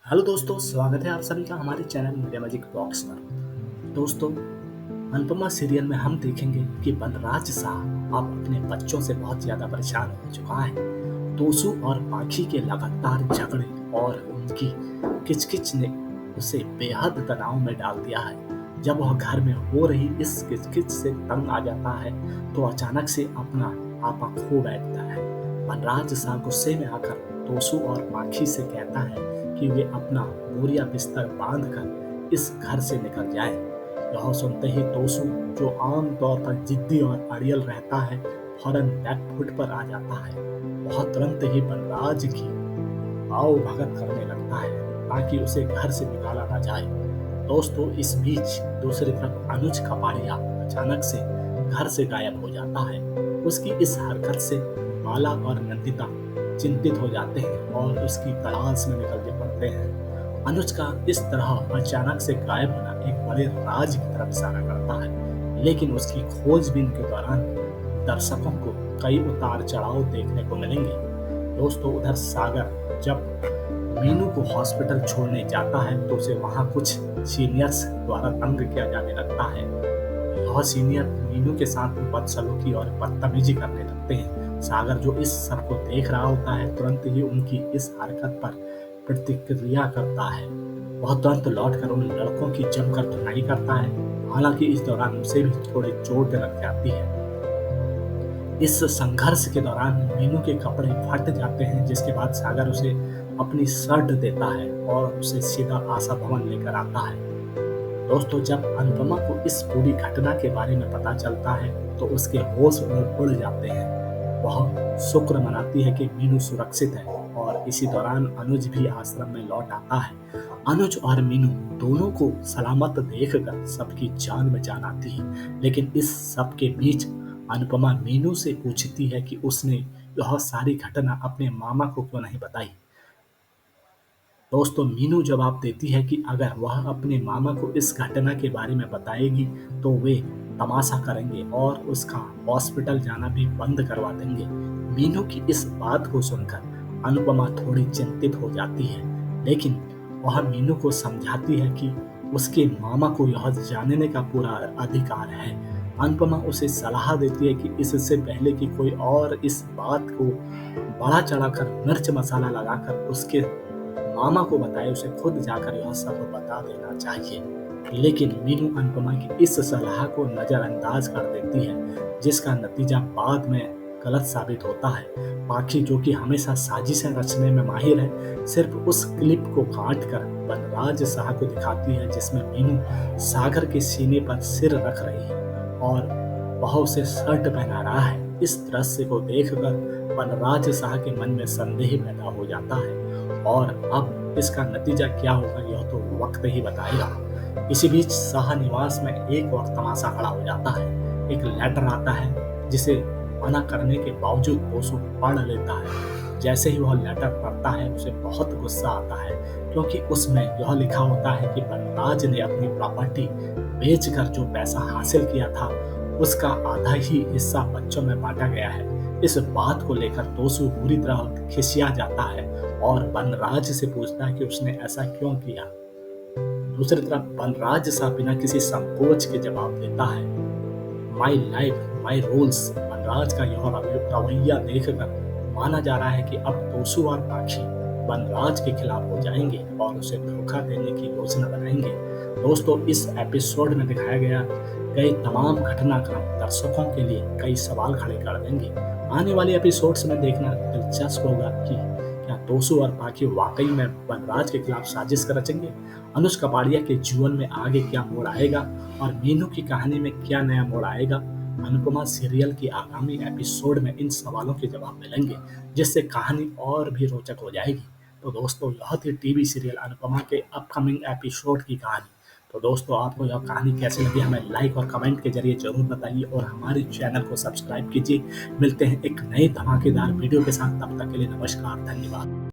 Hello दोस्तों, स्वागत है आप सभी का हमारे चैनल मीडिया मैजिक बॉक्स पर। दोस्तों, अनुपमा सीरियल में हम देखेंगे कि बनराज साहब अब अपने बच्चों से बहुत ज्यादा परेशान हो चुका है। तोसू और पाखी के लगातार झगड़े और उनकी किचकिच ने उसे बेहद तनाव में डाल दिया है। जब वह घर में हो रही इस किचकिच से तंग आ जाता है तो अचानक से अपना आपा खो बैठता है। बनराज साहब गुस्से में आकर तोसू और पाखी से कहता है कि वे अपना बोरिया बिस्तर बांधकर इस घर से निकल जाए। यह सुनते ही तोसू, जो आम तौर पर जिद्दी और अड़ियल रहता है, फौरन बैक फुट पर आ जाता है। वह तुरंत ही बनराज की आओ भगत करने लगता है ताकि उसे घर से निकाला ना जाए। दोस्तों, इस बीच दूसरी तरफ अनुज कपाड़िया अचानक से घर से गायब हो जाता है। उसकी इस हरकत से बाला और नंदिता चिंतित हो जाते हैं और उसकी तलाश में निकल पड़ते हैं। अनुज का इस तरह अचानक से गायब होना एक बड़े राज की तरफ इशारा करता है, लेकिन उसकी खोजबीन के दौरान दर्शकों को कई उतार चढ़ाव देखने को मिलेंगे। दोस्तों, उधर सागर जब मीनू को हॉस्पिटल छोड़ने जाता है तो उसे वहां कुछ सीनियर्स द्वारा तंग किया जाने लगता है। यह सीनियर मीनू के साथ बदसलूकी और बदतमीजी करने लगते हैं। सागर, जो इस सब को देख रहा होता है, तुरंत ही उनकी इस हरकत पर प्रतिक्रिया करता है। वह तुरंत लौटकर उन लड़कों की जमकर धुनाई करता है। हालांकि इस दौरान उसे भी थोड़ी चोट लग जाती है। इस संघर्ष के दौरान मीनू के कपड़े फट जाते हैं, जिसके बाद सागर उसे अपनी शर्ट देता है और उसे सीधा आशा भवन लेकर आता है। दोस्तों, जब अनुपमा को इस पूरी घटना के बारे में पता चलता है तो उसके होश उड़ जाते हैं। वह शुक्र मनाती है कि मीनू सुरक्षित है और इसी दौरान अनुज भी आश्रम में लौट आता है। अनुज और मीनू दोनों को सलामत देखकर सबकी जान में जान आती है, लेकिन इस सब के बीच अनुपमा मीनू से पूछती है कि उसने यह सारी घटना अपने मामा को क्यों नहीं बताई। दोस्तों, मीनू जवाब देती है कि अगर वह अपने मामा को इस घटना के बारे में बताएगी तो वे तमाशा करेंगे और उसका हॉस्पिटल जाना भी बंद करवा देंगे। मीनू की इस बात को सुनकर अनुपमा थोड़ी चिंतित हो जाती है, लेकिन वह मीनू को समझाती है कि उसके मामा को यह जानने का पूरा अधिकार है। अनुपमा उसे सलाह देती है कि इससे पहले कि कोई और इस बात को बढ़ा चढ़ाकर मिर्च मसाला लगाकर उसके मामा को बताए, उसे खुद जाकर यह सब बता देना चाहिए। लेकिन मीनू अनुपमा की इस सलाह को नजरअंदाज कर देती है, जिसका नतीजा बाद में गलत साबित होता है। पाखी, जो कि हमेशा साजिशें रचने में माहिर है, सिर्फ उस क्लिप को काट कर बनराज साह को दिखाती है जिसमें मीनू सागर के सीने पर सिर रख रही है और वह उसे शर्ट पहना रहा है। इस दृश्य को देखकर बनराज साह के मन में संदेह पैदा हो जाता है और अब इसका नतीजा क्या होगा यह तो वक्त ही बताएगा। इसी बीच शाह निवास में एक और तमाशा खड़ा हो जाता है। एक लेटर आता है जिसे मना करने के बावजूद तोसू पढ़ लेता है। जैसे ही वह लेटर पढ़ता है उसे बहुत गुस्सा आता है, क्योंकि उसमें यह लिखा होता है कि बनराज ने अपनी प्रॉपर्टी बेचकर जो पैसा हासिल किया था उसका आधा ही हिस्सा बच्चों में बांटा गया है। इस बात को लेकर तोसू बुरी तरह खिसिया जाता है और बनराज से पूछता है कि उसने ऐसा क्यों किया। दूसरी तरफ बनराज सा बिना किसी संकोच के जवाब देता है, my life my rules. Banraj का यह रवैया देखकर माना जा रहा है कि अब तोसू और पाखी बनराज के खिलाफ हो जाएंगे और उसे धोखा देने की योजना बनाएंगे। दोस्तों, इस एपिसोड में दिखाया गए तमाम घटनाक्रम दर्शकों के लिए कई सवाल खड़े कर देंगे। आने वाले एपिसोड्स में देखना दिलचस्प होगा कि क्या तोसू और पाखी वाकई में बनराज के खिलाफ साजिश कर रचेंगे। अनुज कपाड़िया के जीवन में आगे क्या मोड़ आएगा और मीनू की कहानी में क्या नया मोड़ आएगा। अनुपमा सीरियल की आगामी एपिसोड में इन सवालों के जवाब मिलेंगे, जिससे कहानी और भी रोचक हो जाएगी। तो दोस्तों, यह थी टीवी सीरियल अनुपमा के अपकमिंग एपिसोड की कहानी। तो दोस्तों, आपको यह कहानी कैसी लगी हमें लाइक और कमेंट के जरिए जरूर बताइए और हमारे चैनल को सब्सक्राइब कीजिए। मिलते हैं एक नए धमाकेदार वीडियो के साथ, तब तक के लिए नमस्कार, धन्यवाद।